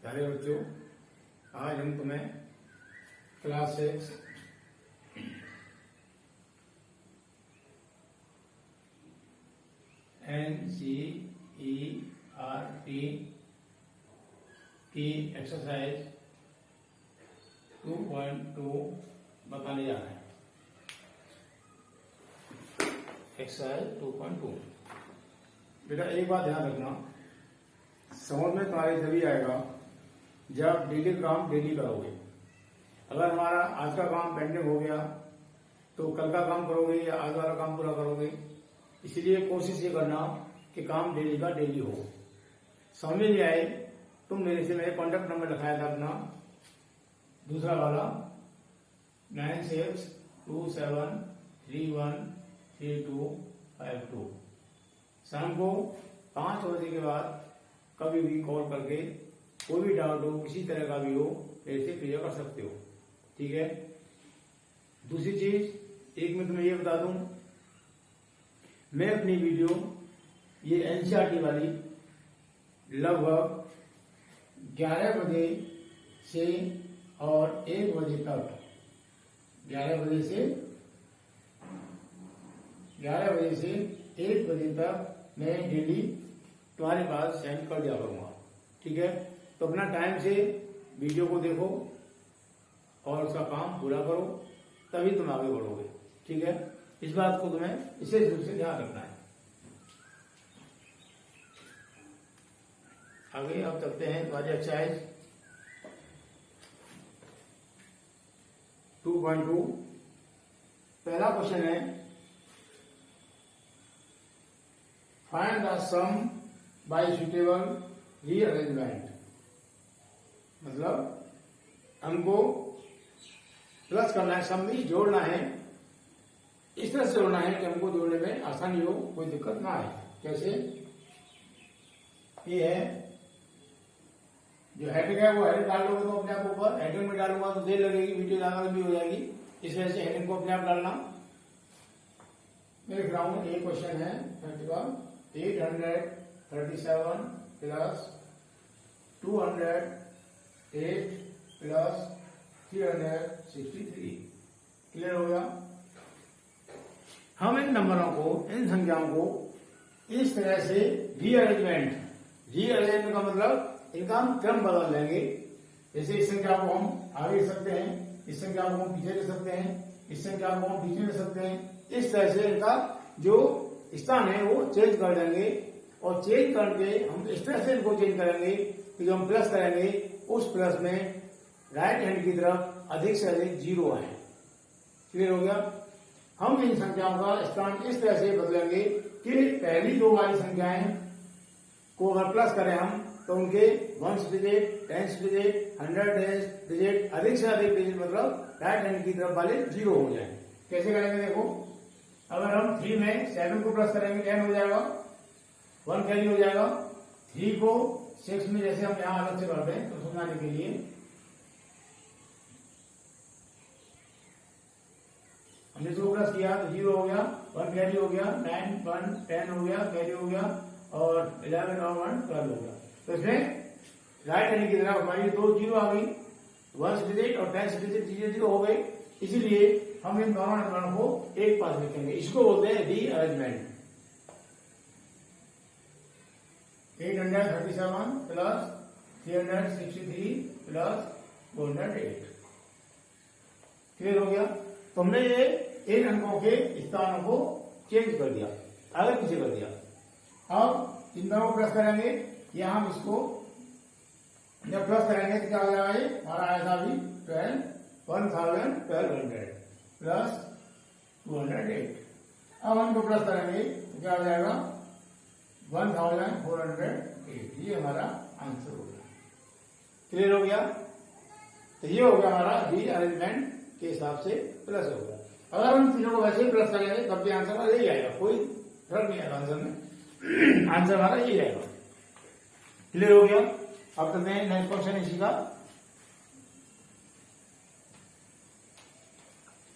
प्यारे बच्चों, आज हम तुम्हें क्लास 6 NCERT की एक्सरसाइज 2.2 बताने जा रहे हैं। एक्सरसाइज 2.2 बेटा एक बात ध्यान रखना, समझ में तुम्हारे तभी आएगा जब डेली काम डेली करोगे। अगर हमारा आज का काम पेंडिंग हो गया तो कल का काम करोगे या आज वाला काम पूरा करोगे। इसलिए कोशिश ये करना कि काम डेली का डेली हो। समझ में नहीं आए तुम मेरे से मेरे कॉन्टेक्ट नंबर लिखाया था अपना, दूसरा वाला 9627313252। शाम को 5 बजे के बाद कभी भी कॉल करके कोई भी डाउट हो, किसी तरह का भी हो, मेरे से क्लियर कर सकते हो। ठीक है। दूसरी चीज एक मैं तुम्हें ये बता दूं, मैं अपनी वीडियो ये एनसीईआरटी वाली लगभग 11 बजे से और 1 बजे तक 11 बजे से 1 बजे तक मैं डेली तुम्हारे पास सेंड कर दिया करूंगा। ठीक है। तो अपना टाइम से वीडियो को देखो और उसका काम पूरा करो, तभी तुम आगे बढ़ोगे। ठीक है। इस बात को तुम्हें विशेष रूप से ध्यान रखना है। आगे अब चलते हैं तुम्हारी एक्सरसाइज 2.2। पहला क्वेश्चन है, find the sum by suitable rearrangement. मतलब हमको प्लस करना है, सम भी जोड़ना है, इस तरह से जोड़ना है कि हमको जोड़ने में आसानी हो, कोई दिक्कत ना आए। कैसे? ये है जो हेडिंग है वो हेडिंग डाल लोगे तो अपने आप ऊपर, हेडिंग में डालूंगा तो देर लगेगी, वीडियो ज्यादा लंबी हो जाएगी, इस वजह से हेडिंग को अपने आप डालना। मैं लिख रहा हूं, ये क्वेश्चन है 837 प्लस 208 प्लस 363। क्लियर हो गया? हम इन नंबरों को, इन संख्याओं को इस तरह से रीअरेंजमेंट का मतलब इनका हम क्रम बदल लेंगे। जैसे इस संख्या को हम आगे ले सकते हैं, इस संख्या को हम पीछे ले सकते हैं, इस संख्या को हम पीछे ले सकते हैं। इस तरह से इनका जो स्थान है वो चेंज कर देंगे, और चेंज करके हम इस तरह से इनको चेंज करेंगे कि जो हम प्लस करेंगे उस प्लस में राइट हैंड की तरफ अधिक से अधिक 0 आए। क्लियर हो गया? हम इन संख्याओं का स्थान इस तरह से बदलेंगे कि पहली दो वाली संख्याएं को अगर प्लस करें हम तो उनके 1 डिजिट, 10 डिजिट, 100 डिजिट, अधिक से अधिक डिजिट मतलब राइट हैंड की तरफ वाले 0 हो जाए। कैसे करेंगे देखो, अगर हम 3 में 7 को प्लस करेंगे 10 हो जाएगा, 1 कैरी हो जाएगा। 3 को 6 में जैसे हम यहां अलग से करते हैं तो समझाने के लिए, हमने 2 प्लस किया तो 0 हो गया, 1 कैरी हो गया, 9 1 10 हो गया, कैरी हो गया, और 11 और 1 12 हो गया। तो इसमें राइट हैंड की तरफ हमारी 2 0 आ गई, 1 डिजिट और 10 डिजिट 0 हो गए। इसीलिए हम इन दोनों नंबरों को एक पास लिखेंगे। इसको बोलते हैं रीअरेंजमेंट। 837 plus 363 plus 408। क्लियर हो गया? तुमने ये इन अंकों के स्थानों को चेंज कर दिया, आगे पीछे कर दिया। अब इन दोनों को प्लस करेंगे, या हम इसको जब प्लस करेंगे तो क्या हो जाएगा, हमारा आया था अभी 1200 प्लस 208। अब हमको प्लस करेंगे तो क्या हो जाएगा 1408। ये हमारा आंसर हो गया। क्लियर हो गया? तो ये हो गया हमारा रीअरेंजमेंट के हिसाब से प्लस हो गया। अगर हम तीनों को वैसे ही प्लस करेंगे तब भी आंसर हमारा यही आएगा, कोई फर्क नहीं आएगा आंसर में, आंसर हमारा यही आएगा। क्लियर हो गया? अब करते हैं नेक्स्ट क्वेश्चन इसी का।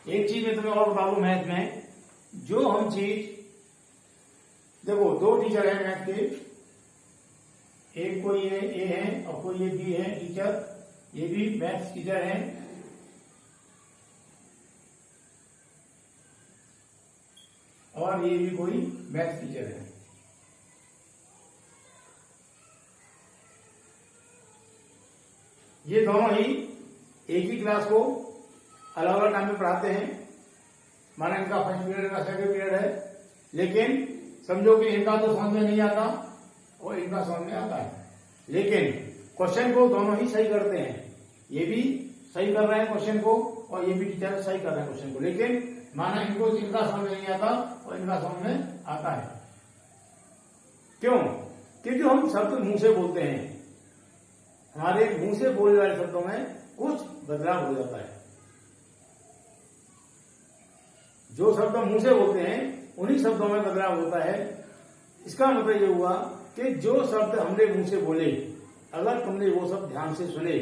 एक चीज मैं तुम्हें और बता दूं, मैथ में जो हम चीज देखो, 2 टीचर है मैथ के, एक कोई ये ए है और कोई ये बी है टीचर, ये भी मैथ्स टीचर है। और ये भी कोई मैथ्स टीचर है। ये दोनों ही एक ही क्लास को अलग अलग टाइम में पढ़ाते हैं। माना इनका फर्स्ट पीरियड का सेकंड पीरियड है, लेकिन समझो कि इनका तो समझ में नहीं आता और इनका समझ में आता है, लेकिन क्वेश्चन को दोनों ही सही करते हैं। ये भी सही कर रहे हैं क्वेश्चन को और ये भी टीचर सही कर रहे हैं क्वेश्चन को, लेकिन माना इनको इनका समझ में नहीं आता और इनका समझ में आता है। क्यों? क्योंकि हम शब्द मुंह से बोलते हैं, हमारे मुंह से बोलने वाले शब्दों में कुछ बदलाव हो जाता है। जो शब्द मुंह से बोलते हैं उन्हीं शब्दों में बदलाव होता है। इसका मतलब ये हुआ कि जो शब्द हमने मुंह से बोले, अगर तुमने वो शब्द ध्यान से सुने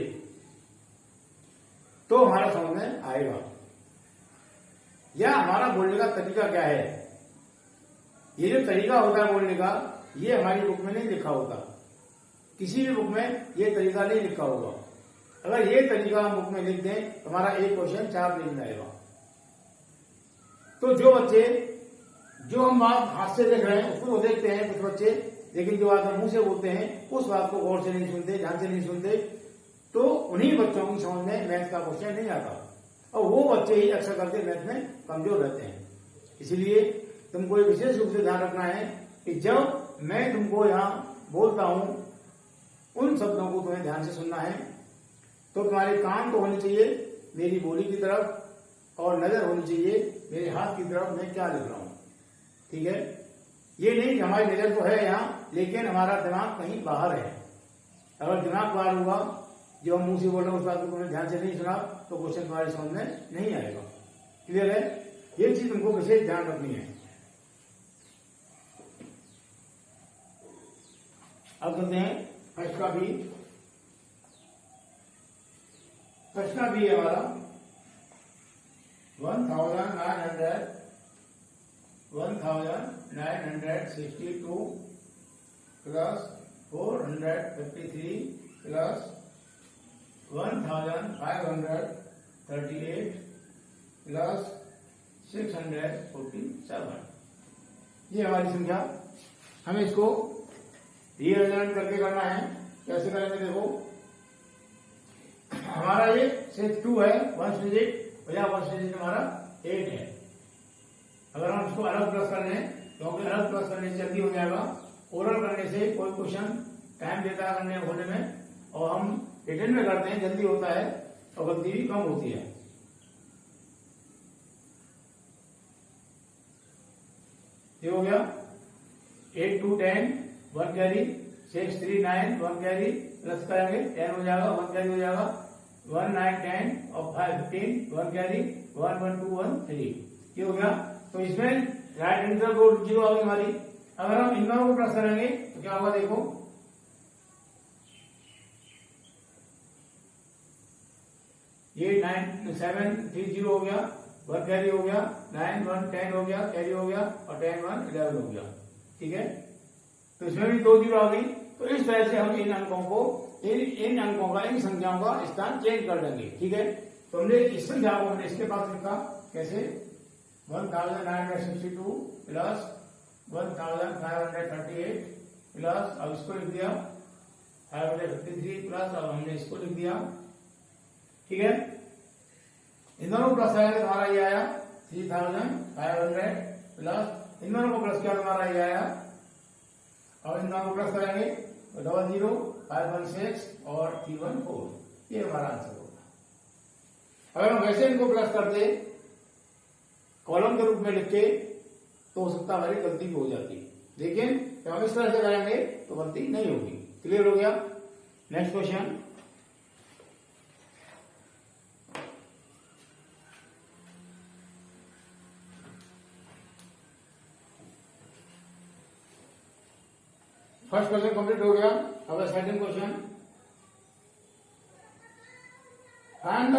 तो हमारा समझ में आएगा। या हमारा बोलने का तरीका क्या है, ये जो तरीका होता है बोलने का, ये हमारी बुक में नहीं लिखा होता। किसी भी बुक में ये तरीका नहीं लिखा होगा। अगर ये तरीका हम बुक में लिख दें तो हमारा एक क्वेश्चन 4 पेज में आएगा। तो जो बच्चे, जो हम बात हाथ से देख रहे हैं उसको देखते हैं कुछ बच्चे, लेकिन जो बात हम मुंह से बोलते हैं उस बात को गौर से नहीं सुनते, ध्यान से नहीं सुनते, तो उन्हीं बच्चों की समझ में मैथ का क्वेश्चन नहीं आता और वो बच्चे ही अक्सर करके मैथ में कमजोर रहते हैं। इसलिए तुमको एक विशेष रूप से ध्यान रखना है कि जब मैं तुमको यहाँ बोलता हूं उन शब्दों को तुम्हें ध्यान से सुनना है। तो तुम्हारे कान तो होने चाहिए मेरी बोली की तरफ और नजर होनी चाहिए मेरे हाथ की तरफ, मैं क्या लिख रहा हूं। ठीक है? ये नहीं कि हमारी नजर तो है यहाँ लेकिन हमारा दिमाग कहीं बाहर है। अगर दिमाग बाहर होगा, जो हम मुंह से बोल रहे हैं उस बात को तुमने ध्यान से नहीं सुना तो क्वेश्चन तुम्हारे समझ में नहीं आएगा। क्लियर है? ये चीज तुमको विशेष ध्यान रखनी है। अब करते हैं फर्स्ट का भी। फर्स्ट का भी है हमारा 1962 प्लस 453 प्लस 1538 प्लस 647, ये हमारी संख्या। हमें इसको रीअरेंज करके करना है। कैसे करेंगे देखो, हमारा ये सिर्फ 2 है, 1 डिजिट, और यहाँ 1 डिजिट हमारा 8 है। अगर हम इसको अलग प्लस कर लें क्योंकि अलग प्लस करने से जल्दी हो जाएगा। ओरल करने से कोई क्वेश्चन टाइम देता है करने होने में, और हम रिटर्न में करते हैं जल्दी होता है और गलती भी कम होती है। ये हो गया 8 2 10 1 कैरी, 6 3 9 1 कैरी, प्लस करेंगे 10 हो जाएगा, 1 कैरी हो जाएगा, 1 9 10 और 5 15 1 कैरी, 1 1 2 1 3, ये हो गया। तो इसमें राइट आंसर को 0 आ गई हमारी। अगर हम इन दोनों को प्लस करेंगे तो क्या होगा देखो, ये 9 7 3 0 हो गया, 1 कैरी हो गया, 9 1 10 हो गया, कैरी हो गया, और 10 1 11 हो गया। ठीक है? तो इसमें भी 2 0 आ गई। तो इस तरह से हम इन अंकों को, इन अंकों का, इन संख्याओं का स्थान चेंज कर देंगे। ठीक है? तो हमने इस संख्या को हमने इसके पास लिखा कैसे, 1962 प्लस 1538 प्लस, अब इसको लिख दिया 553 प्लस, अब हमने इसको लिख दिया। ठीक है? इन दोनों प्लस आया तो हमारा ये आया 3500 प्लस, इन दोनों को प्लस किया तो हमारा ये आया, और इन दोनों को प्लस करेंगे तो 00 516 और 314, ये हमारा आंसर होगा। अगर हम वैसे इनको प्लस करते कॉलम के रूप में लिख के तो हो सकता हमारी गलती भी हो जाती, लेकिन जब हम इस तरह से करेंगे तो गलती नहीं होगी। क्लियर हो गया? Next question, first question complete हो गया। अब second question, find the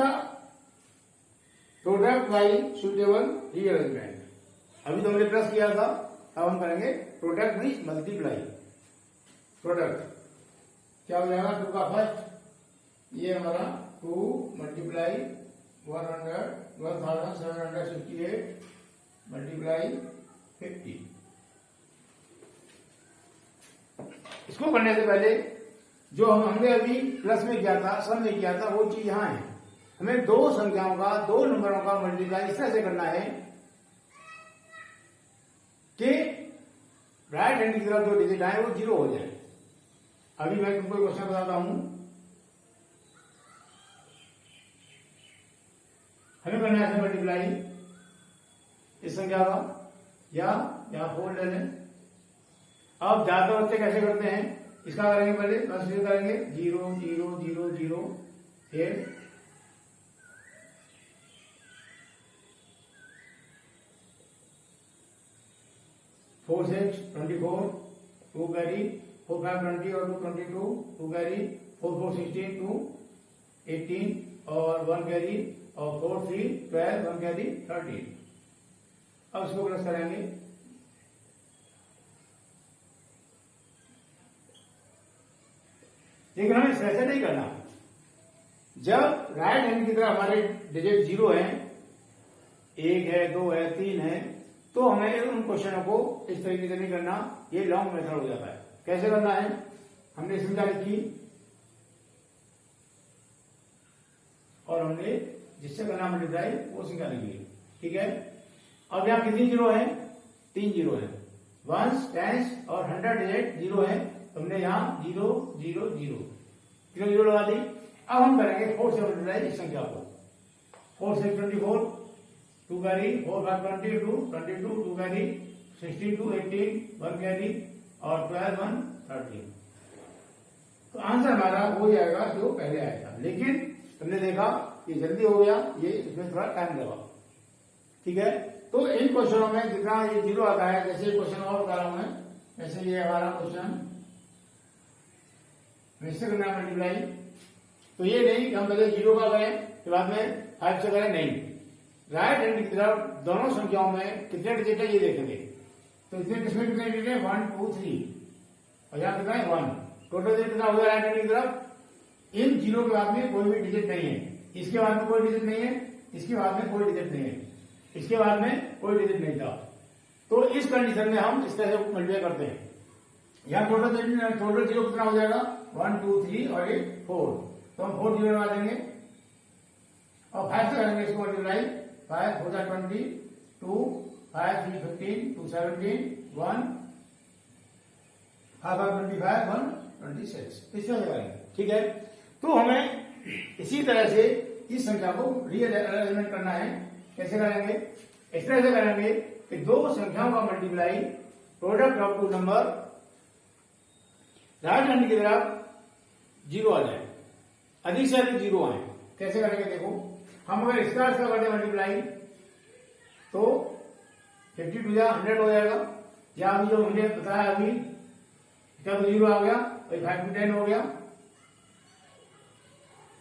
product bye suitable rearrangement. अभी तो हमने प्लस किया था, अब हम करेंगे प्रोडक्ट मीन्स मल्टीप्लाई। प्रोडक्ट क्या हो जाएगा 2 का फर्स्ट, ये हमारा 2 मल्टीप्लाई 1768 मल्टीप्लाई 50। इसको करने से पहले जो हमने अभी प्लस में किया था, सम में किया था, वो चीज यहां है। हमें दो संख्याओं का, दो नंबरों का मल्टीप्लाई इस तरह से करना है कि राइट हैंड की तरफ जो डिजिट आए वो 0 हो जाए। अभी मैं तुमको क्वेश्चन बताता हूं। हमें करना है मल्टीप्लाई इस संख्या का, या 4 ले लें। अब ज्यादा बच्चे कैसे करते हैं, इसका करेंगे पहले, बस ये करेंगे 0 0 0 0, फिर 4 6 24, 2 कैरी, 4 5 20 और 2 22, 2 कैरी, 4 4 16, 2 18 और 1 कैरी, और 4 3 12, 1 कैरी 13। अब इसको प्लस करेंगे, लेकिन हमें ऐसे नहीं करना। जब राइट हैंड की तरफ हमारे डिजिट 0 है, 1 है, 2 है, 3 है, तो हमें उन क्वेश्चनों को इस तरीके से नहीं करना, ये लॉन्ग मेथड हो जाता है। कैसे करना है, हमने संख्या लिखी और हमने जिससे करना मल्टीप्लाई वो संख्या लिखी, ठीक है। अब यहाँ कितनी 0 है, 3 0 है, 1s 10s और 100 डिजिट 0 है, हमने यहाँ 0 0 0 0 लगा दी। अब हम करेंगे 4 से मल्टीप्लाई इस संख्या को, 4 से 24, 2 कैरी, 4 5 22, 22 2 कैरी, 62 18, 1 कैरी और 12 1 13। तो आंसर हमारा हो जाएगा जो पहले आएगा, लेकिन तुमने देखा ये जल्दी हो गया, ये इसमें थोड़ा टाइम लगा, ठीक है। तो इन क्वेश्चनों में जितना ये 0 आता है, जैसे क्वेश्चन और बता रहा हूं मैं, जैसे ये हमारा क्वेश्चन इससे करना मल्टीप्लाई, तो ये नहीं कि हम पहले 0 का करें फिर बाद में 5 से करें, नहीं। राइट हैंड की तरफ दोनों संख्याओं में कितने डिजिट है ये देखेंगे। तो इसमें किसमें कितने डिजिट है, 1 2 3 और यहाँ कितना है 1। टोटल डिजिट कितना हो गया राइट हैंड की तरफ। इन 0 के बाद में कोई भी डिजिट नहीं है, इसके बाद में कोई डिजिट नहीं है, इसके बाद में कोई डिजिट नहीं है, इसके बाद में कोई डिजिट नहीं था। तो इस कंडीशन में हम इस तरह से मल्टीप्लाई करते हैं। यहाँ टोटल 0 कितना हो जाएगा, 1 2 3 और 1 4, तो हम 4 0 लगा देंगे और 5 से करेंगे इसको मल्टीप्लाई। 5 हो जाए 20, 2 5 3 15, 2 17, 1 5 25 1 26, इस तरह से करेंगे, ठीक है। तो हमें इसी तरह से इस संख्या को रीअरेंजमेंट करना है। कैसे करेंगे, इस तरह से करेंगे कि दो संख्याओं का multiply product of two number right hand की तरफ 0 आ जाए, अधिक से अधिक 0 आए। कैसे करेंगे देखो, हम अगर इसका करते मल्टीप्लाई तो 50 टू 100 हो जाएगा, या अभी जो हमने बताया अभी जब 0 आ गया तो 5 टू 10 हो गया,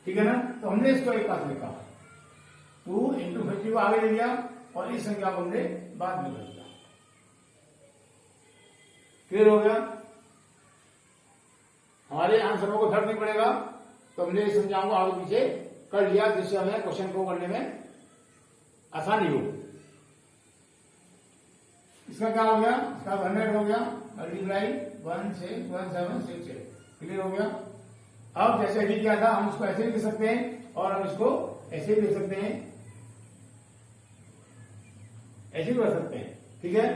ठीक है ना। तो हमने इसको एक पास लिखा, 2 इंटू 50 को आगे ले लिया और इस संख्या को हमने बाद में कर दिया। क्लियर हो गया, हमारे आंसरों को फर्क नहीं पड़ेगा, तो हमने इस संख्याओं को आगे पीछे कर लिया जिससे हमें क्वेश्चन को करने में आसानी हो। इसका क्या हो गया, इसका 100 हो गया मल्टीप्लाई 1 6 1 7 6 6। क्लियर हो गया। अब जैसे भी किया था हम इसको ऐसे भी लिख सकते हैं और हम इसको ऐसे भी लिख सकते हैं, ऐसे भी कर सकते हैं, ठीक है।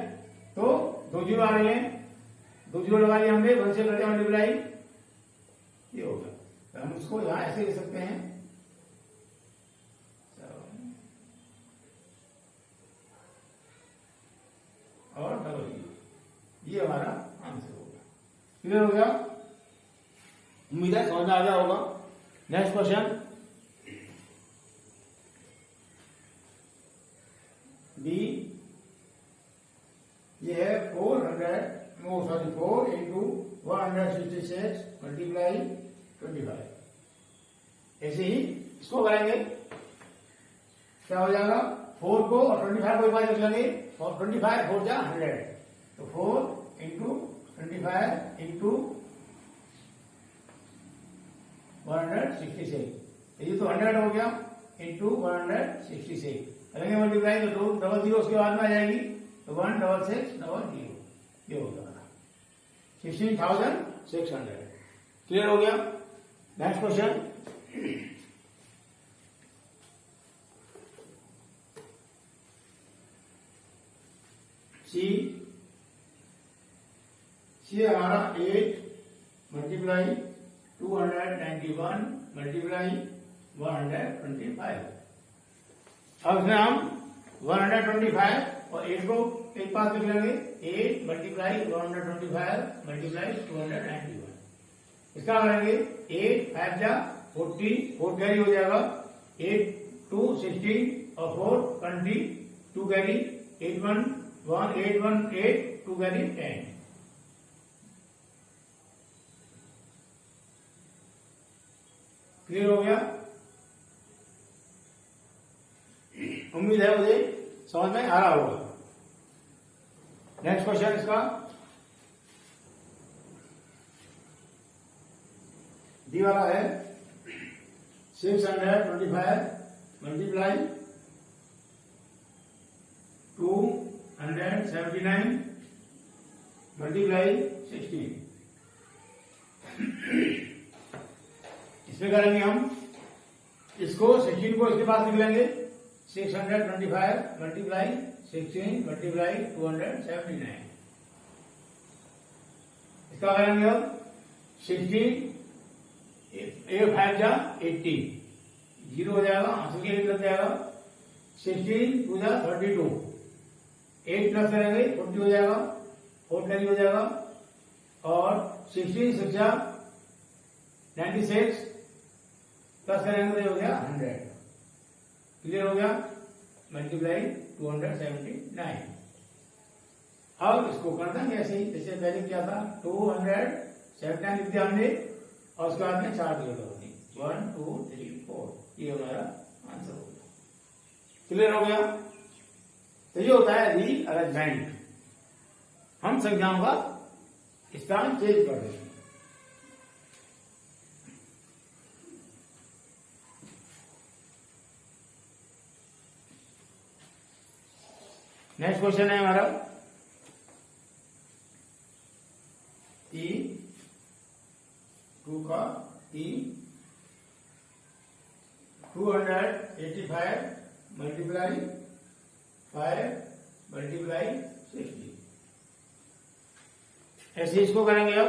तो 2 0 आ रही है, 2 0 लगा लिया हमने, 1 से करते मल्टीप्लाई, ये हो गया। तो हम इसको यहां ऐसे लिख सकते हैं, और डबल, ये हमारा आंसर होगा। क्लियर हो गया, उम्मीद है समझ में आ गया होगा। नेक्स्ट क्वेश्चन, बी, ये है 4 इंटू 166 मल्टीप्लाई 25। ऐसे ही इसको करेंगे, क्या हो जाएगा, 4 को और 25 को एक बार लिख लेंगे, और 25 4 जा 100, तो 4 इंटू 25 इंटू 166। ये तो 100 हो गया इंटू 166 करेंगे मल्टीप्लाई तो 2 डबल जीरो उसके बाद में आ जाएगी तो 16600 ये हो गया 16,600। क्लियर हो गया। नेक्स्ट क्वेश्चन सी हमारा 8 मल्टीप्लाई 291 मल्टीप्लाई 125। अब इसमें हम 125 और 8 को एक पास लिख लेंगे 8 मल्टीप्लाई 125 मल्टीप्लाई 291। इसका करेंगे 8 5 जा 40 4 कैरी हो जाएगा 8 2 16 और 4 20 2 कैरी 8 1 1 8 1 8 2 कैरी 10। क्लियर हो गया। उम्मीद है मुझे समझ में आ रहा होगा। नेक्स्ट क्वेश्चन इसका डी वाला है 625 मल्टीप्लाई 279 मल्टीप्लाई 16। इसमें करेंगे हम इसको 16 को इसके पास लिख लेंगे 625 मल्टीप्लाई 16 मल्टीप्लाई 279। इसका करेंगे अब 16 8 5 जा 80 जीरो हो जाएगा आंसर के लिए लग जाएगा 16 2 जा 32 8 प्लस करेंगे 40 हो जाएगा 4 कैरी हो जाएगा और 16 6 जा 96 प्लस करेंगे तो हो गया 100। क्लियर हो गया मल्टीप्लाई 279। अब इसको कर देंगे ऐसे ही जैसे पहले क्या था 279 लिख दिया हमने और उसके बाद में 4 डिजिट होगी 1 2 3 4 ये हमारा आंसर हो गया। क्लियर हो गया। तो ये होता है रीअरेंजमेंट। हम संख्याओं का स्थान चेंज कर देंगे। नेक्स्ट क्वेश्चन है हमारा ई 2 का ई 285 मल्टीप्लाई 5 मल्टीप्लाई 60। ऐसे इसको करेंगे। अब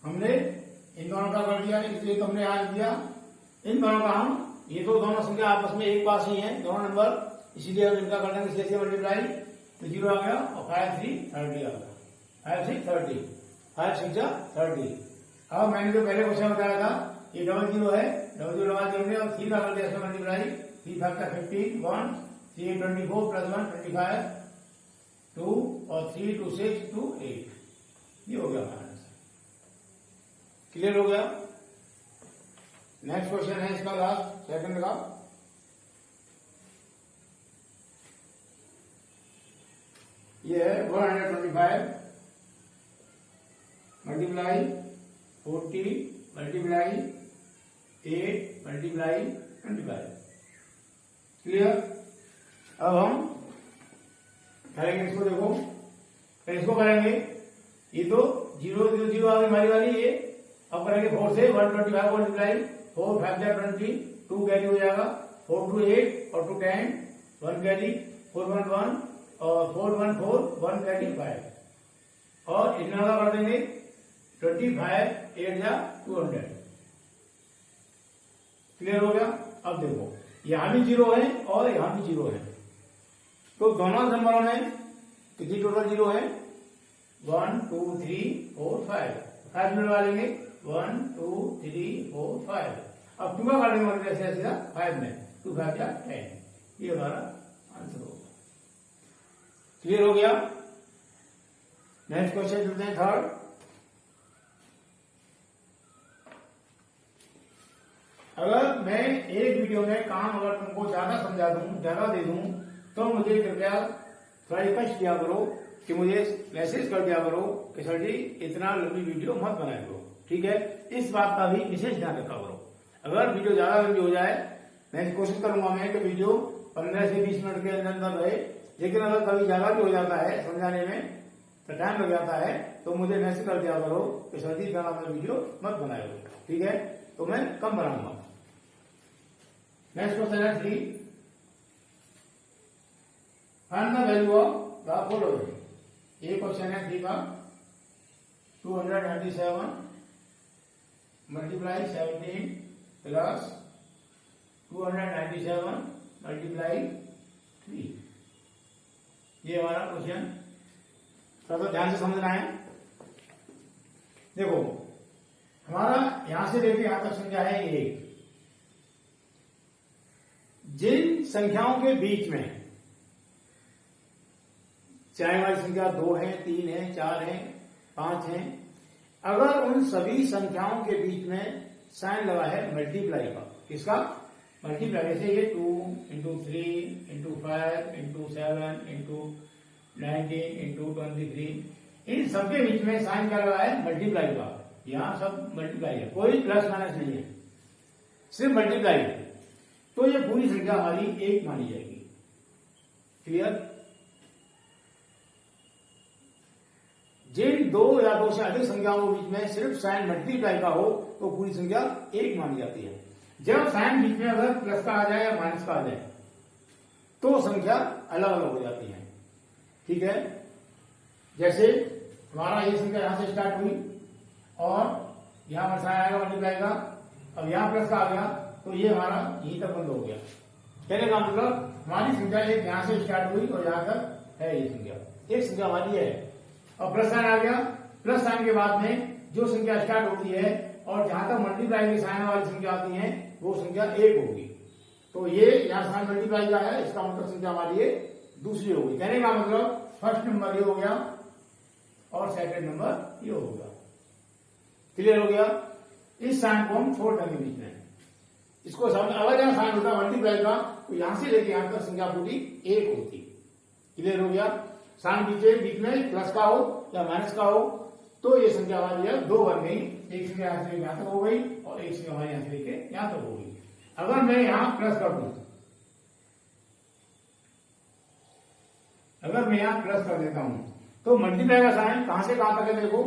हमने इन दोनों का कर दिया इसलिए तो हमने आज दिया इन दोनों का हम ये तो दोनों संख्या आपस में एक पास ही है दोनों नंबर इसीलिए हम इनका कर लेंगे 6 से मल्टीप्लाई तो 0 आ गया और 5 3 30 आ गया 5 6 30 5 6 30। अब मैंने जो पहले क्वेश्चन बताया था ये डबल जीरो है डबल जीरो लगा देंगे और 3 का कर दिया इसमें मल्टीप्लाई 3 5 का 15 1 3 24 प्लस 1 25 2 और 3 2 6 2 8 ये हो गया हमारा आंसर। क्लियर हो गया। नेक्स्ट क्वेश्चन है इसका लास्ट सेकंड का ये है 125 मल्टीप्लाई 40 मल्टीप्लाई 8 मल्टीप्लाई 25। क्लियर। अब हम करेंगे इसको देखो इसको करेंगे ये तो 0 0 0 आ गई हमारी वाली ये। अब करेंगे 4 से 125 मल्टीप्लाई 4 5 जा 20 2 कैरी हो जाएगा 4 2 8 और 2 10 1 कैरी 4 1 1 और 4 1 4 1 कैरी 5 और इतना का कर देंगे 25 8 जा 200। क्लियर हो गया। अब देखो यहां भी 0 है और यहां भी 0 है तो दोनों नंबरों में कितनी टोटल 0 है 1 2 3 4 5 5 मिलवा लेंगे 1 2 3 4 5। अब 2 का काटेंगे मतलब सीधा 5 में 2 5 जा 10 ये हमारा आंसर होगा। क्लियर हो गया। नेक्स्ट क्वेश्चन चलते हैं थर्ड। अगर मैं एक वीडियो में काम अगर तुमको ज्यादा समझा दूं ज्यादा दे दूं तो मुझे कृपया थोड़ा रिक्वेस्ट किया करो कि मुझे मैसेज कर दिया करो कि सर जी इतना लंबी वीडियो मत बनाया करो ठीक है, इस बात का भी विशेष ध्यान रखा करो। अगर वीडियो ज्यादा लंबी हो जाए, मैं कोशिश करूंगा मैं कि वीडियो 15 से 20 मिनट के अंदर रहे, लेकिन अगर कभी ज्यादा भी हो जाता है समझाने में तो टाइम लग जाता है, तो मुझे मैसेज कर दिया करो कि सर्दी का मैं वीडियो मत बनाए, ठीक है, तो मैं कम बनाऊंगा। नेक्स्ट क्वेश्चन है 3, find the value of the following. ये क्वेश्चन है 3 का, 297 मल्टीप्लाई 17 प्लस 297 मल्टीप्लाई 3। ये हमारा क्वेश्चन थोड़ा ध्यान से समझना है। देखो, हमारा यहां से लेके यहां तक संख्या है 1। जिन संख्याओं के बीच में चाहे हमारी संख्या 2 है, 3 है, 4 है, 5 है, अगर उन सभी संख्याओं के बीच में साइन लगा है मल्टीप्लाई का, किसका मल्टीप्लाई, जैसे ये 2 into 3 into 5 into 7 into 19 into 23, इन सबके बीच में साइन क्या लगा है मल्टीप्लाई का। यहां सब मल्टीप्लाई है, कोई प्लस माइनस नहीं है, सिर्फ मल्टीप्लाई है। तो ये पूरी संख्या हमारी 1 मानी जाएगी। क्लियर? जिन 2 या 2 से अधिक संख्याओं के बीच में सिर्फ साइन मल्टीप्लाई का हो तो पूरी संख्या 1 मानी जाती है। जब साइन बीच में अगर प्लस का आ जाए या माइनस का आ जाए तो संख्या अलग अलग हो जाती है। ठीक है, जैसे हमारा ये संख्या यहां से स्टार्ट हुई और यहां पर साइन आएगा मल्टीप्लाई का, अब यहां प्लस का आ गया तो ये हमारा यहीं तक बंद हो गया। कहने का मतलब हमारी संख्या एक यहां से स्टार्ट हुई और यहां तक है, ये संख्या एक संख्या हमारी है। और प्लस साइन आ गया, प्लस साइन के बाद में जो संख्या स्टार्ट होती है और जहां तक मल्टीप्लाई की साइन वाली संख्या आती है वो संख्या 1 होगी। तो ये यहाँ साइन मल्टीप्लाई का है, इसका मतलब संख्या हमारी ये दूसरी होगी। कहने का मतलब फर्स्ट नंबर ये हो गया और सेकंड नंबर ये हो गया। क्लियर हो गया? इस साइन को हम छोड़ देंगे बीच में, इसको समझ। अगर यहाँ साइन होता मल्टीप्लाई का तो यहां से लेके यहां तक संख्या पूरी 1 होती। क्लियर हो गया? साइन बीच में प्लस का हो या माइनस का हो तो ये संख्या हमारी 2 बन गई। एक संख्या यहां से लेके यहां तक हो गई और एक संख्या हमारी यहां से लेके यहां तक हो गई। अगर मैं यहां प्लस कर दूं, अगर मैं यहां प्लस कर देता हूं तो मल्टीप्लाई का साइन कहां से कहां तक है? देखो,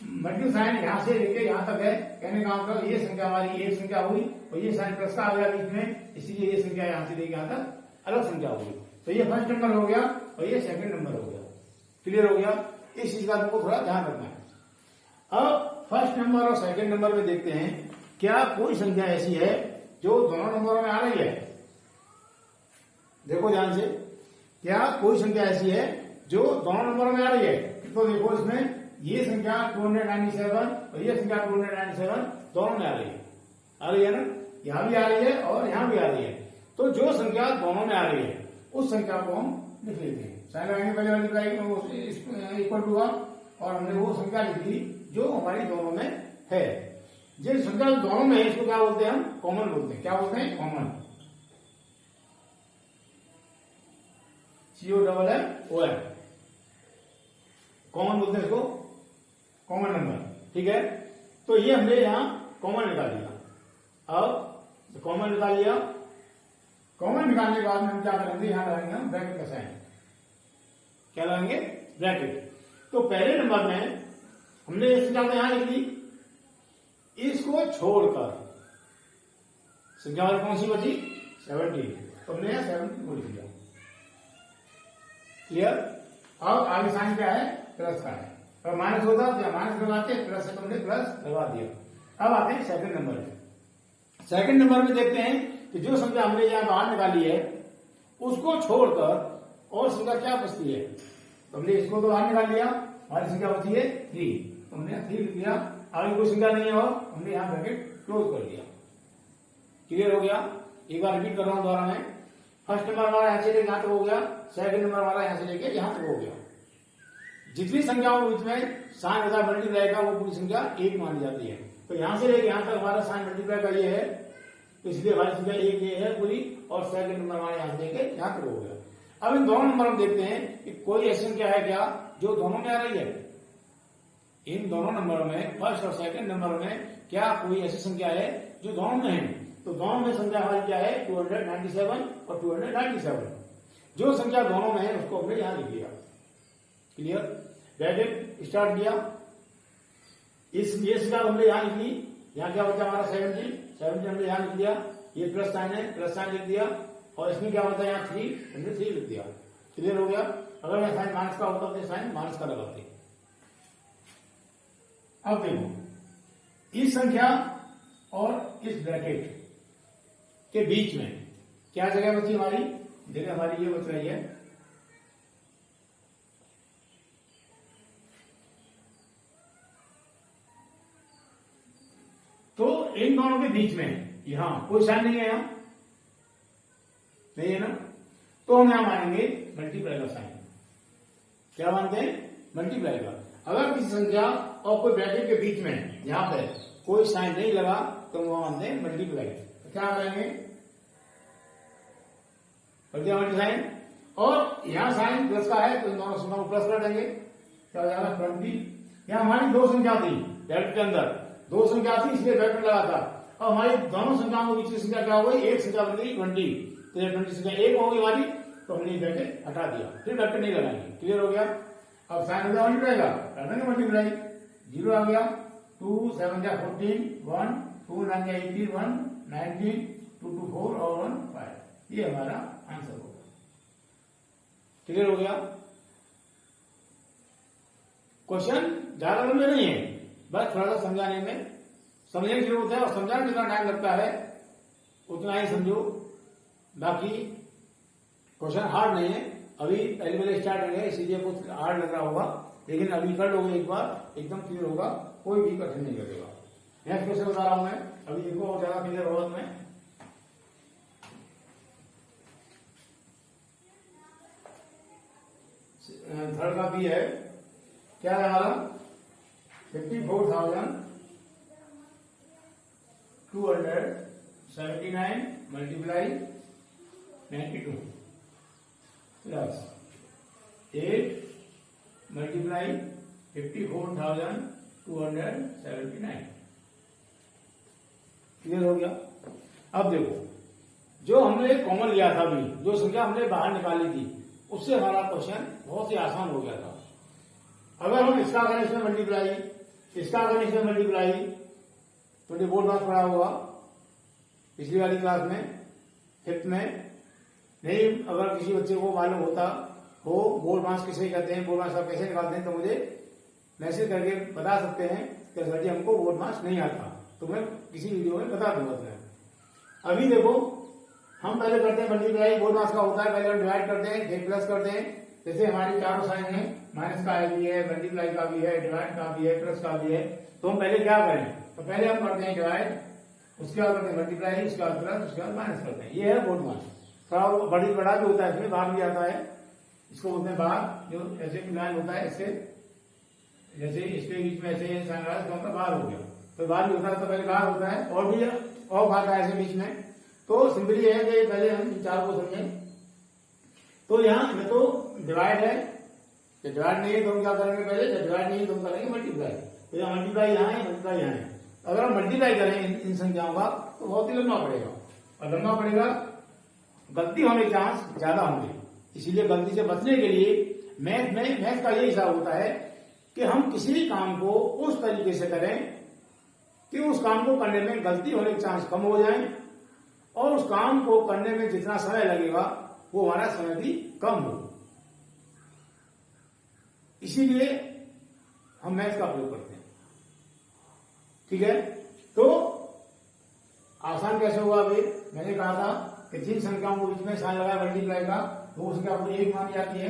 मल्टीप्लाई साइन यहां से लेके यहां तक है। कहने का मतलब ये संख्या हमारी एक संख्या हुई और ये साइन प्लस का आ गया बीच में, इसलिए ये संख्या यहां से लेके यहां तक अलग संख्या हुई। तो ये फर्स्ट नंबर हो गया और ये सेकंड नंबर हो गया। क्लियर हो गया? इस चीज का तुमको थोड़ा ध्यान रखना है। अब फर्स्ट नंबर और सेकंड नंबर में देखते हैं क्या कोई संख्या ऐसी है जो दोनों नंबरों में आ रही है। देखो ध्यान से, क्या कोई संख्या ऐसी है जो दोनों नंबरों में आ रही है? तो देखो इसमें ये संख्या 297 और ये संख्या 297 दोनों में आ रही है ना? यहां भी आ रही है और यहां भी आ रही है। तो जो संख्या दोनों में आ रही है उस संख्या को हम लिख लेते हैं। साइन लगाएंगे पहले मल्टीप्लाई इक्वल टू और हमने वो संख्या लिख ली जो हमारी दोनों में है। जिस संख्या दोनों में है इसको क्या बोलते हैं? हम कॉमन बोलते हैं। क्या बोलते हैं? कॉमन। COMMON कॉमन बोलते हैं इसको, कॉमन नंबर। ठीक है, तो ये हमने यहां कॉमन निकाल लिया। अब कॉमन निकाल लिया, कॉमन निकालने के बाद में हम क्या करेंगे? यहां लगाएंगे हम ब्रैकेट का साइन। क्या लगाएंगे? ब्रैकेट। तो पहले नंबर में हमने ये संख्या यहां लिख ली, इसको छोड़कर संख्या हमारी कौन सी बची? 17। तो हमने यहां 17 को लिख दिया। क्लियर? अब आगे साइन क्या है? प्लस का है। और माइनस होता तो माइनस लगाते, प्लस से तुमने प्लस लगा दिया। अब आते हैं सेकंड नंबर में। सेकंड नंबर में देखते हैं कि जो संख्या हमने यहां बाहर निकाली है उसको छोड़कर और संख्या क्या बचती है? तो हमने इसको तो बाहर निकाल लिया, हमारी संख्या बची है 3। हमने 3 लिख दिया। आगे कोई संख्या नहीं है और हमने यहां ब्रैकेट क्लोज कर दिया। क्लियर हो गया? एक बार रिपीट कर रहा हूं दोबारा में। फर्स्ट नंबर हमारा यहां से लेके यहां तक हो गया, सेकंड नंबर हमारा यहां से लेके यहां तक हो गया। जितनी संख्याओं के बीच में साइन होता है मल्टीप्लाई का वो पूरी संख्या 1 मानी जाती है। तो यहां से लेके यहां तक हमारा साइन मल्टीप्लाई का ये है, तो इसलिए हमारी संख्या 1 ये है पूरी। और सेकंड नंबर हमारे यहां से लेके यहां तक हो गया। अब इन दोनों नंबर हम देखते हैं कि कोई ऐसी संख्या है क्या जो दोनों में आ रही है? इन दोनों नंबरों में, फर्स्ट और सेकंड नंबर में क्या कोई ऐसी संख्या है जो दोनों में है? तो दोनों में संख्या हमारी क्या है? 297 और 297। जो संख्या दोनों में है उसको हमने यहां लिख दिया। क्लियर? ब्रैकेट स्टार्ट किया, ये संख्या हमने यहां लिख ली। यहाँ क्या होता है हमारा 70 हमने यहां लिख दिया। ये प्लस साइन है, प्लस साइन लिख दिया। और इसमें क्या होता है यहाँ 3, हमने 3 लिख दिया। क्लियर हो गया? अगर यह साइन माइनस का होता तो साइन माइनस का लगाते। अब देखो, इस संख्या और इस ब्रैकेट के बीच में क्या जगह बची हमारी? जगह हमारी ये बच रही है, तो इन दोनों के बीच में यहां कोई साइन नहीं है, यहां नहीं है ना, तो हम यहां मानेंगे मल्टीप्लाई का साइन। क्या मानते हैं? मल्टीप्लाई का। अगर किसी संख्या और कोई ब्रैकेट के बीच में यहां पे कोई साइन नहीं लगा तो वो मानते हैं मल्टीप्लाई। तो क्या करेंगे? मल्टीप्लाई साइन, और यहां साइन प्लस का है तो इन दोनों संख्याओं को प्लस कर देंगे। क्या हो जाएगा? 20। यहां हमारी दो संख्या थी ब्रैकेट के अंदर, दो संख्या थी इसलिए ब्रैकेट लगा था। और हमारी दोनों संख्याओं के बीच की संख्या क्या हो गई? एक संख्या बन गई 20। तो ये 20 संख्या एक हो गई हमारी, तो हमने ब्रैकेट हटा दिया, फिर ब्रैकेट नहीं लगाएंगे। क्लियर हो गया? अब साइन हो गया मल्टीप्लाई का, कर देंगे मल्टीप्लाई। 0 आ गया, 2 7 जा 14, 1 2 9 जा 18, 1 19, 2 2 4 और 1 5। ये हमारा आंसर होगा। क्लियर हो गया? क्वेश्चन ज्यादा लंबे नहीं है, बस थोड़ा सा समझाने में समझने की जरूरत है, और समझाने जितना टाइम लगता है उतना ही समझो। बाकी क्वेश्चन हार्ड नहीं है, अभी पहले पहले स्टार्ट हो गया इसीलिए कुछ हार्ड लग रहा होगा, लेकिन अभी कर लोगे एक बार एकदम क्लियर होगा, कोई भी कठिन नहीं लगेगा। नेक्स्ट क्वेश्चन बता रहा हूं मैं, अभी देखो और ज्यादा क्लियर होगा तुम्हें। थर्ड का भी है, क्या है हमारा? 54,279 मल्टीप्लाई 92 प्लस 8 मल्टीप्लाई 54,279। क्लियर हो गया? अब देखो, जो हमने कॉमन लिया था अभी, जो संख्या हमने बाहर निकाली थी, उससे हमारा क्वेश्चन बहुत ही आसान हो गया था। अगर हम इसका करें इसमें मल्टीप्लाई, इसका करें इसमें मल्टीप्लाई, तो बोर्ड मार्क्स पढ़ा होगा पिछली वाली क्लास में, 5th में। नहीं, अगर किसी बच्चे को मालूम होता हो बोर्ड मार्क्स किसे कहते हैं, बोर्ड मार्क्स आप कैसे निकालते हैं, तो मुझे मैसेज करके बता सकते हैं कि सर जी हमको बोर्ड मार्क्स नहीं आता, तो मैं किसी वीडियो में बता दूंगा तुम्हें। अभी देखो, हम पहले करते हैं मल्टीप्लाई, बोर्ड मार्क्स का होता है, पहले हम डिवाइड करते हैं, फिर प्लस करते हैं। जैसे हमारी चारों साइन है, माइनस का भी है, मल्टीप्लाई का भी है, डिवाइड का भी है, प्लस का भी है, तो हम पहले क्या करें? तो पहले हम करते हैं डिवाइड, उसके बाद करते हैं मल्टीप्लाई, उसके बाद प्लस, उसके बाद माइनस करते हैं। ये है बोर्ड मार्क्स। थोड़ा बड़ा भी होता है, इसमें बाहर भी आता है, इसको बोलते हैं बाहर, जो ऐसे लाइन होता है इससे, जैसे इसके बीच में ऐसे साइन रहा है तो मतलब बाहर हो गया, तो बाहर भी होता है, तो पहले बाहर होता है, और भी और बात है ऐसे बीच में। तो सिंपली है कि पहले हम इन चार को समझें। तो यहाँ में तो डिवाइड है, तो डिवाइड नहीं है तो हम क्या करेंगे? पहले जब डिवाइड नहीं है तो हम करेंगे मल्टीप्लाई। तो यहाँ मल्टीप्लाई यहाँ है, मल्टीप्लाई यहाँ है। अगर हम मल्टीप्लाई करें इन संख्याओं का तो बहुत ही लंबा पड़ेगा, और लंबा पड़ेगा, गलती होने के चांस ज्यादा होंगे। इसीलिए गलती से बचने के लिए मैथ का ये हिसाब होता है कि हम किसी भी काम को उस तरीके से करें कि उस काम को करने में गलती होने के चांस कम हो जाए, और उस काम को करने में जितना समय लगेगा वो हमारा समय भी कम हो। इसीलिए हम मैथ का प्रयोग करते हैं। ठीक है? तो आसान कैसे होगा? अभी मैंने कहा था कि जिन संख्याओं को बीच में साइन लगाया मल्टीप्लाई का, वो संख्या अपनी एक मानी जाती है।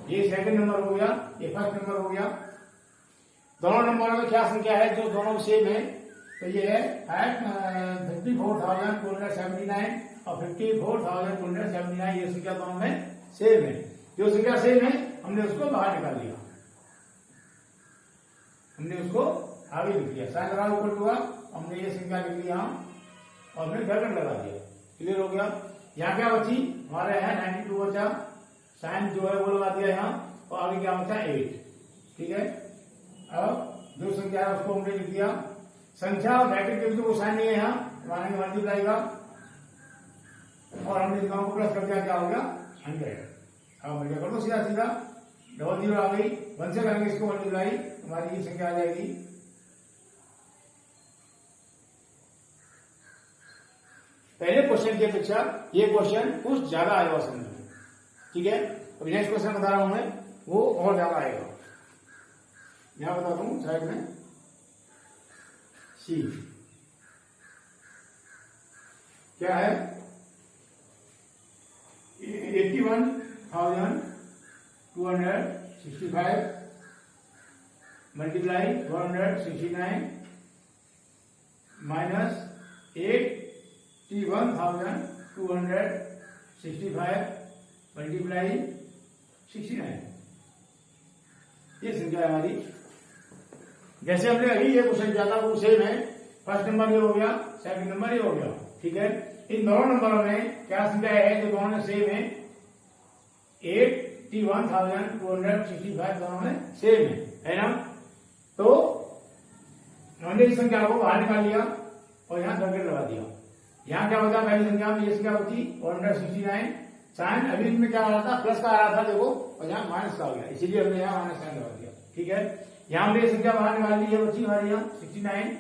ये सेकंड नंबर हो गया, ये फर्स्ट नंबर हो गया। दोनों नंबरों में क्या संख्या है जो दोनों सेम है? तो ये है 54,279 और 54,279, ये संख्या दोनों में सेम है। जो संख्या सेम है हमने उसको बाहर निकाल लिया, हमने उसको आगे लिख दिया, साइन लगा ऊपर हुआ, हमने ये संख्या लिख ली यहाँ और हमने ब्रैकेट लगा दिया। क्लियर हो गया? यहाँ क्या बची? हमारे यहाँ 92 बचा, साइन जो है वो लगा दिया यहाँ, और आगे क्या बचा? 8। ठीक है? अब जो संख्या है उसको हमने लिख दिया। संख्या ब्रैकेट के बीच को साइन नहीं है, यहाँ मानेंगे मल्टीप्लाई का, और हमने लिखा प्लस कर दिया, क्या हो गया 100। अब मल्टीप्लाई कर दो सीधा सीधा, डबल जीरो आ गई, 1 से करेंगे इसको मल्टीप्लाई, हमारी ये संख्या आ जाएगी। पहले क्वेश्चन की अपेक्षा ये क्वेश्चन कुछ ज्यादा आएगा समझ में, ठीक है। अब नेक्स्ट क्वेश्चन बता रहा हूं मैं, वो और ज्यादा आएगा। यहां बताता हूं साइड में, सी क्या है, 81,265 मल्टीप्लाई 469 माइनस 81,265 मल्टीप्लाई 69, ये संख्या है हमारी। जैसे हमने अभी ये क्वेश्चन किया था वो सेम है, फर्स्ट नंबर ये हो गया, सेकंड नंबर ये हो गया, ठीक है। इन दोनों नंबरों में क्या संख्या है जो दोनों में सेम है, 81,265 दोनों में सेम है ना। तो हमने इस संख्या को बाहर निकाल लिया और यहाँ ब्रैकेट लगा दिया। यहाँ क्या होता है, पहली संख्या में ये संख्या होती 469, साइन अभी इसमें क्या आ रहा था, प्लस का आ रहा था देखो, और यहाँ माइनस का हो गया, इसीलिए हमने यहाँ माइनस साइन लगा दिया, ठीक है। यहाँ हमने ये संख्या बाहर निकाल ली, ये बची हमारी यहाँ 69।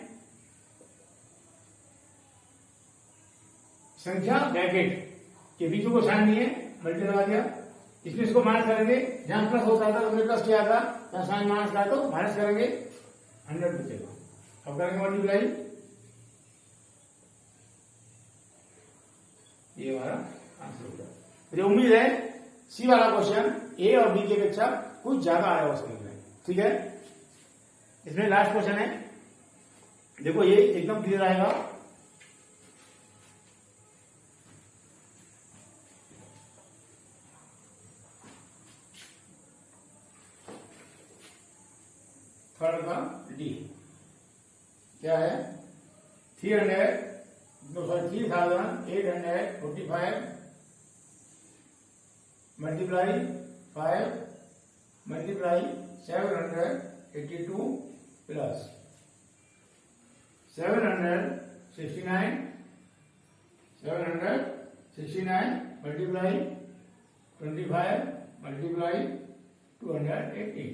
संख्या ब्रैकेट के बीच को साइन नहीं है, मल्टी लगा दिया, इसमें इसको माइनस करेंगे, जहां प्लस होता था हमने प्लस किया था, यहाँ साइन माइनस का तो माइनस करेंगे, 100 बचेगा। अब करेंगे मल्टीप्लाई, ये हमारा आंसर हो गया। मुझे उम्मीद है सी वाला क्वेश्चन ए और बी की अपेक्षा कुछ ज्यादा आया हो समझ में, ठीक है। इसमें लास्ट क्वेश्चन है, देखो ये एकदम क्लियर आएगा। थर्ड का डी क्या है, 3,845 multiply 5 multiply 782 plus 769 multiply 25 multiply 280।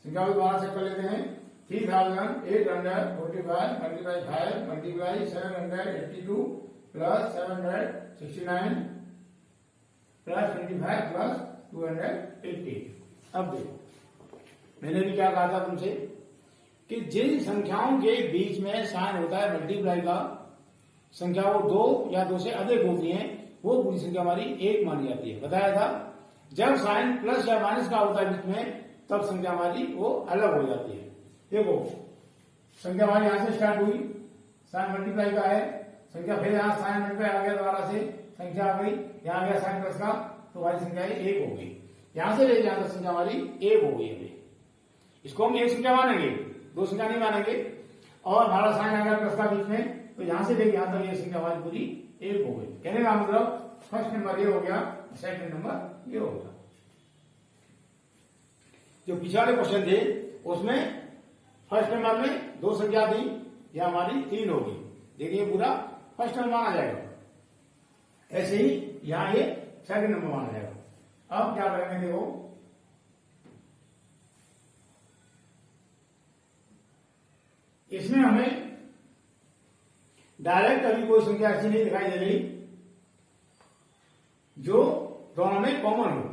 संख्या को दोबारा चेक कर लेते हैं, 3,845 multiply 5 multiply 782 plus 769 plus 25 plus 280। अब देखो मैंने भी क्या कहा था तुमसे कि जिन संख्याओं के बीच में साइन होता है मल्टीप्लाई का, संख्या वो 2 या 2 से अधिक होती हैं, वो पूरी संख्या हमारी एक मानी जाती है। बताया था जब साइन प्लस या माइनस का होता है बीच में, तब संख्या हमारी वो अलग हो जाती है। देखो संख्या हमारी यहां से स्टार्ट हुई, साइन मल्टीप्लाई का है, संख्या फिर यहाँ साइन मल्टीप्लाई आ गया, दोबारा से संख्या आ गई, यहाँ आ गया साइन प्लस का, तो हमारी संख्या एक हो गई। यहां से लेके यहां तक संख्या हमारी एक हो गई है। इसको हम एक संख्या मानेंगे, दो संख्या नहीं मानेंगे। और हमारा साइन आ गया प्लस का बीच में, तो यहां से लेके यहां तक ये संख्या हमारी पूरी एक हो गई। कहने का मतलब फर्स्ट नंबर ये हो गया, सेकंड नंबर ये हो गया। जो पिछले वाले क्वेश्चन थे उसमें फर्स्ट नंबर में 2 संख्या थी, यह हमारी 3 होगी। देखिए पूरा फर्स्ट नंबर माना जाएगा, ऐसे ही यहां ये सेकंड नंबर माना जाएगा। अब क्या करेंगे, देखो इसमें हमें डायरेक्ट अभी कोई संख्या ऐसी नहीं दिखाई दे रही जो दोनों में कॉमन हो,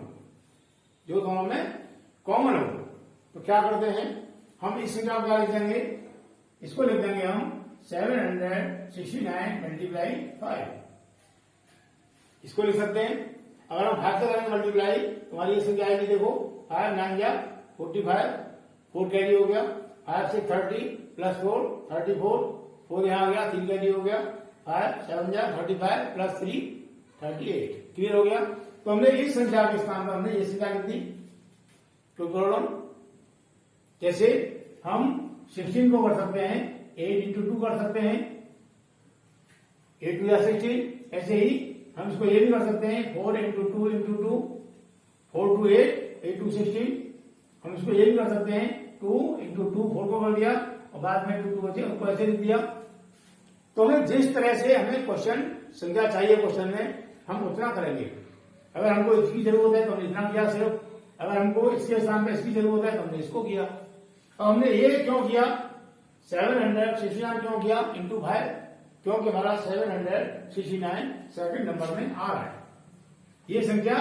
जो दोनों में कॉमन हो। तो क्या करते हैं, हम इस संख्या को क्या लिख देंगे, इसको लिख देंगे हम 769 मल्टीप्लाई 5। इसको लिख सकते हैं। अगर हम 5 से करेंगे मल्टीप्लाई, तुम्हारी ये संख्या आएगी, देखो 5 9 जा 45, 4 कैरी हो गया, 5 से 30 प्लस 4 34, 4 यहां आ गया, 3 कैरी हो गया, 5 7 जा 35 प्लस 3 38। क्लियर हो गया। तो हमने इस संख्या के स्थान पर हमने ये संख्या लिख दी। तो प्रॉब्लम जैसे हम 16 को कर सकते हैं 8 into 2 कर सकते हैं, 8 2 16। ऐसे ही हम इसको ये भी कर सकते हैं 4 into 2 into 2, 4 to 8, 8 to 16, हम इसको ये भी कर सकते हैं 2 इंटू 2 4 को कर दिया और बाद में 2 बचे उनको ऐसे लिख दिया। तो हमें जिस तरह से हमें क्वेश्चन संख्या चाहिए क्वेश्चन में हम उतना करेंगे। अगर हमको इसकी जरूरत है तो हमने इतना किया सिर्फ, अगर हमको इसके स्थान पर इसकी जरूरत है तो हमने इसको किया। और हमने ये क्यों किया 769 क्यों किया इंटू 5, क्योंकि हमारा 769 सेकंड नंबर में आ रहा है, ये संख्या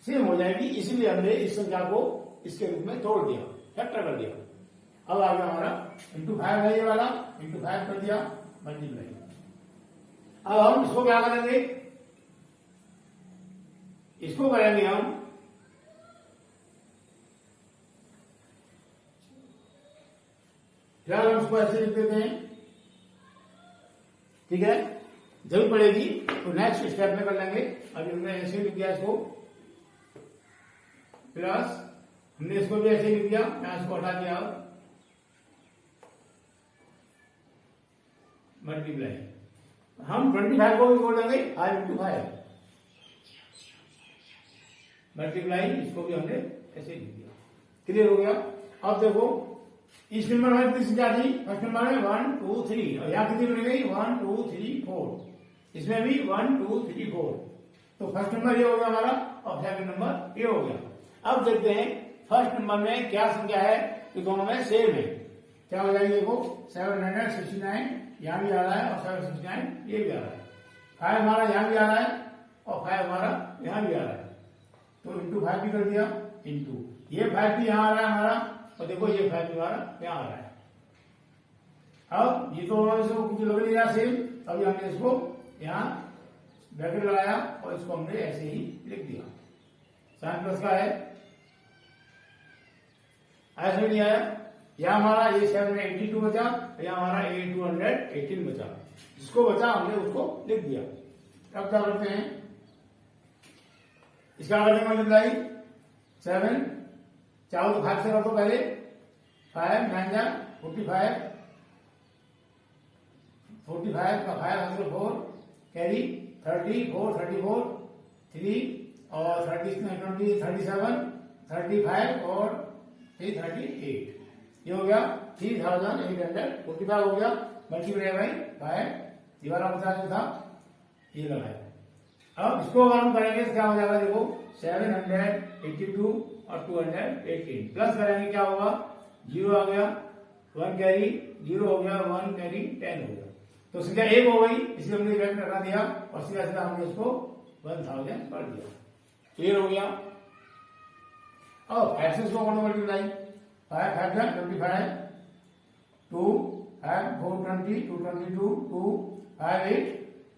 सेम हो जाएगी, इसलिए हमने इस संख्या को इसके रूप में तोड़ दिया, फैक्टर कर दिया। अब आ गया हमारा इंटू 5 है ये वाला, इंटू 5 कर दिया मल्टीप्लाई। अब हम इसको क्या करेंगे, इसको करेंगे हम फिलहाल हम इसको ऐसे लिख देते हैं, ठीक है। जरूरत पड़ेगी तो नेक्स्ट स्टेप में कर लेंगे। अभी हमने ऐसे लिख दिया इसको, प्लस हमने इसको भी ऐसे लिख दिया, मैं इसको हटा दिया, मल्टीप्लाई। हम 25 को भी जोड़ देंगे 5 इंटू 5 मल्टीप्लाई, इसको भी हमने ऐसे लिख दिया। क्लियर हो गया। अब देखो इस नंबर में कितनी संख्या थी, फर्स्ट नंबर में 1 2 3 और यहाँ कितनी बन गई 1 2 3 4, इसमें भी 1 2 3 4। तो फर्स्ट नंबर ये हो गया हमारा और सेकंड नंबर ये हो गया। अब देखते हैं फर्स्ट नंबर में क्या संख्या है, तो दोनों में सेम है। क्या हो जाएगी देखो 769 यहाँ भी आ रहा है और 769 ये भी आ रहा है, 5 हमारा यहाँ भी आ रहा है और 5 हमारा यहाँ भी आ रहा है, तो इंटू 5 भी कर दिया, इंटू ये 5 भी यहाँ आ रहा है हमारा, और देखो ये 5 भी हमारा यहाँ आ रहा है। अब ये तो इसको कुछ लग नहीं रहा सेम, अभी हमने इसको यहाँ ब्रैकेट लगाया और इसको हमने ऐसे ही लिख दिया, साइन प्लस का है, ऐसे नहीं आया। यहाँ हमारा ये 782 बचा, यहाँ हमारा 218 बचा, जिसको बचा हमने उसको लिख दिया। अब क्या करते हैं, इसका करेंगे मल्टीप्लाई 7 चाहो तो 5 से कर दो पहले, 5 9 जा 45, 45 का 5 4 कैरी 34 34 3 और 30 20 37 35 और 38, ये हो गया 3845 हो गया, मल्टीप्लाई बाई 5, दीवारा 50 था ये लगाया। अब इसको अगर हम करेंगे तो क्या हो जाएगा देखो 782 और 218 प्लस करेंगे क्या होगा 0 आ गया, 1 कैरी 0 हो गया, 1 कैरी 10 हो गया, तो संख्या 1 हो गई, इसलिए हमने इफेक्ट लगा दिया और सीधा सीधा हमने इसको 1000 कर दिया। क्लियर हो गया। अब 5 से इसको मल्टीप्लाई 5 5 जा 25 2 5 4 20 2 22 2 5 8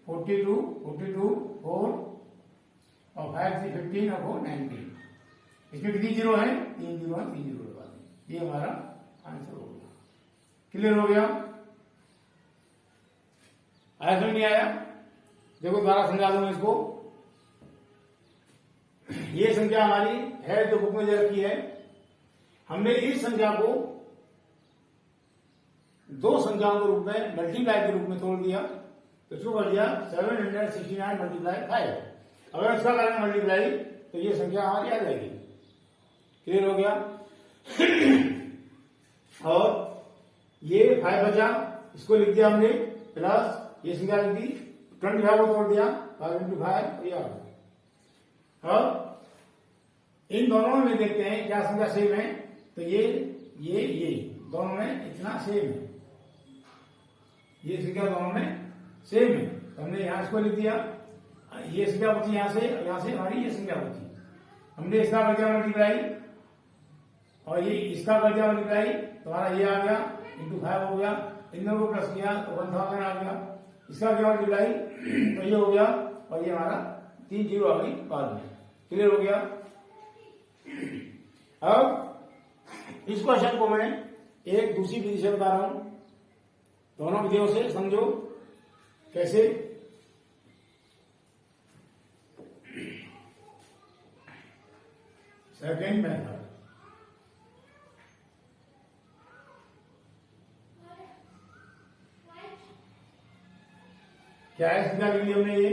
42 42 4 और 5 3 15 और 4 19, इसमें कितनी जीरो है 3 जीरो है, 3 जीरो लगा दें, ये हमारा आंसर हो गया। क्लियर हो गया। आया समझ नहीं आया, देखो दोबारा समझा दूं मैं इसको। ये संख्या हमारी है जो बुक में दे रखी है, हमने इस संख्या को दो संख्याओं के रूप में मल्टीप्लाई के रूप में तोड़ दिया, तो इसको कर दिया 769 मल्टीप्लाई 5। अगर इसका करेंगे मल्टीप्लाई तो ये संख्या हमारी आ जाएगी। क्लियर हो गया। और ये 5 बचा, इसको लिख दिया हमने, प्लस ये संख्या लिख दी, 25 को तोड़ दिया 5 इंटू 5 ये आ गया। अब इन दोनों में देखते हैं क्या संख्या सेम है, तो ये दोनों में इतना सेम है, ये संख्या दोनों में सेम है, तो हमने यहां इसको लिख दिया, ये संख्या बची यहां से हमारी ये संख्या बची, हमने इसका कर दिया मल्टीप्लाई और ये इसका कर दिया मल्टीप्लाई, तो हमारा ये आ गया इंटू 5 हो गया, इन दोनों को प्लस किया तो 1000 आ गया, इसका क्या मल्टीप्लाई तो ये हो गया और ये हमारा 3 जीरो आ गई बाद में। क्लियर हो गया। अब इस क्वेश्चन को मैं एक दूसरी विधि से बता रहा हूं, दोनों विधियों से समझो कैसे। सेकेंड मेथड, क्या है इसका वीडियो में, ये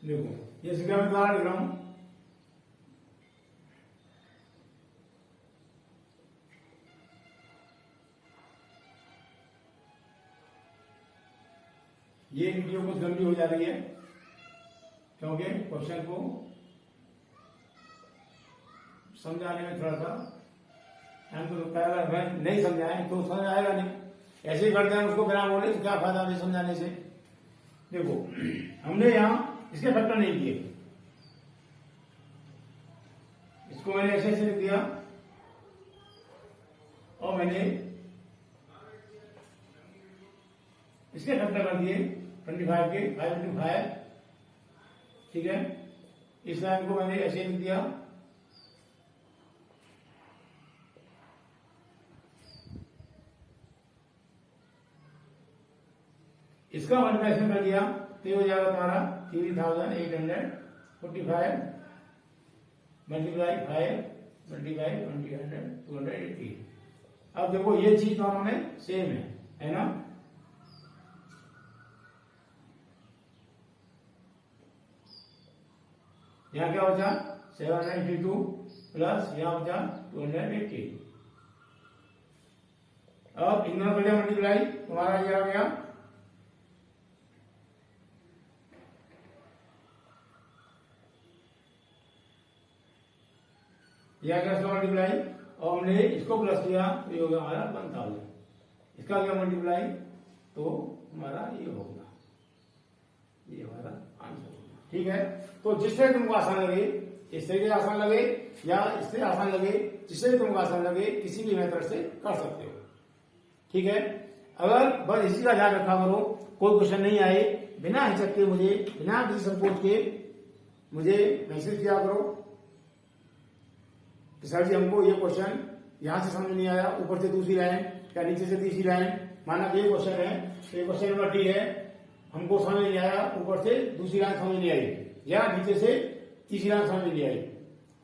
देखो ये संख्या में दोबारा लिख रहा हूं, ये वीडियो कुछ लंबी हो जा रही है क्योंकि क्वेश्चन को समझाने में थोड़ा सा हमको तो पहला मैं नहीं समझाएं तो समझ आएगा नहीं, ऐसे ही करते हैं उसको बिना बोले, क्या फायदा नहीं समझाने से। देखो हमने यहां इसके फैक्टर नहीं किए, इसको मैंने ऐसे ऐसे लिख दिया और मैंने इसके फैक्टर कर दिए 25 के 5 ठीक है। इस लाइन को मैंने ऐसे लिख दिया, इसका मल्टीप्लिकेशन कर दिया तो ये हो जाएगा तुम्हारा 3845 मल्टीप्लाई 5 मल्टीप्लाई 280। अब देखो ये चीज दोनों में सेम है ना। यहाँ क्या बचा 792 प्लस यहाँ बचा 280। अब इन दोनों का मल्टीप्लाई तुम्हारा ये आ गया या क्या मल्टीप्लाई और हमने इसको प्लस किया तो ये हो गया हमारा 1000, इसका क्या मल्टीप्लाई तो हमारा ये होगा, ये हमारा आंसर होगा। ठीक है, तो जिससे तुमको आसान लगे, इस तरीके से आसान लगे या इससे आसान लगे, जिससे तुमको आसान लगे किसी भी मेथड से कर सकते हो। ठीक है, अगर बस इसी का ध्यान रखा करो, कोई क्वेश्चन नहीं आए बिना हिचक के मुझे, बिना किसी संकोच के मुझे मैसेज किया करो कि सर जी हमको ये क्वेश्चन यहां से समझ नहीं आया, ऊपर से दूसरी लाइन या नीचे से तीसरी लाइन, माना कि ये क्वेश्चन है, ये क्वेश्चन नंबर डी है, हमको समझ नहीं आया, ऊपर से दूसरी लाइन समझ नहीं आई या नीचे से तीसरी लाइन समझ नहीं आई,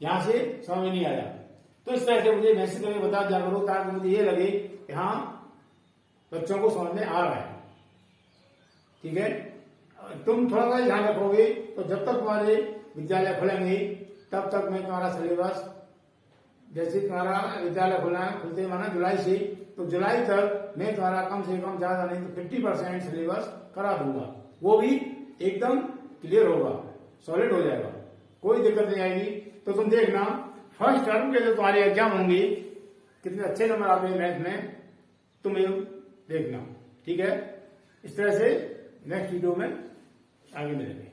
यहां से समझ नहीं आया, तो इस तरह से मुझे मैसेज करके बता दिया करो ताकि मुझे ये लगे कि हाँ बच्चों को समझ में आ रहा है। ठीक है, तुम थोड़ा सा ध्यान रखोगे तो जब तक तुम्हारे विद्यालय खुलेंगे तब तक मैं तुम्हारा सिलेबस, जैसे तुम्हारा विद्यालय खुलते माना जुलाई से, तो जुलाई तक मैं तुम्हारा कम से कम ज्यादा नहीं तो 50% सिलेबस करा दूंगा, वो भी एकदम क्लियर होगा, सॉलिड हो जाएगा, कोई दिक्कत नहीं आएगी। तो तुम देखना फर्स्ट टर्म के जो तुम्हारे एग्जाम होंगे कितने अच्छे नंबर आते हैं मैथ में, तुम ये देखना। ठीक है, इस तरह से नेक्स्ट वीडियो में आगे मिलेंगे।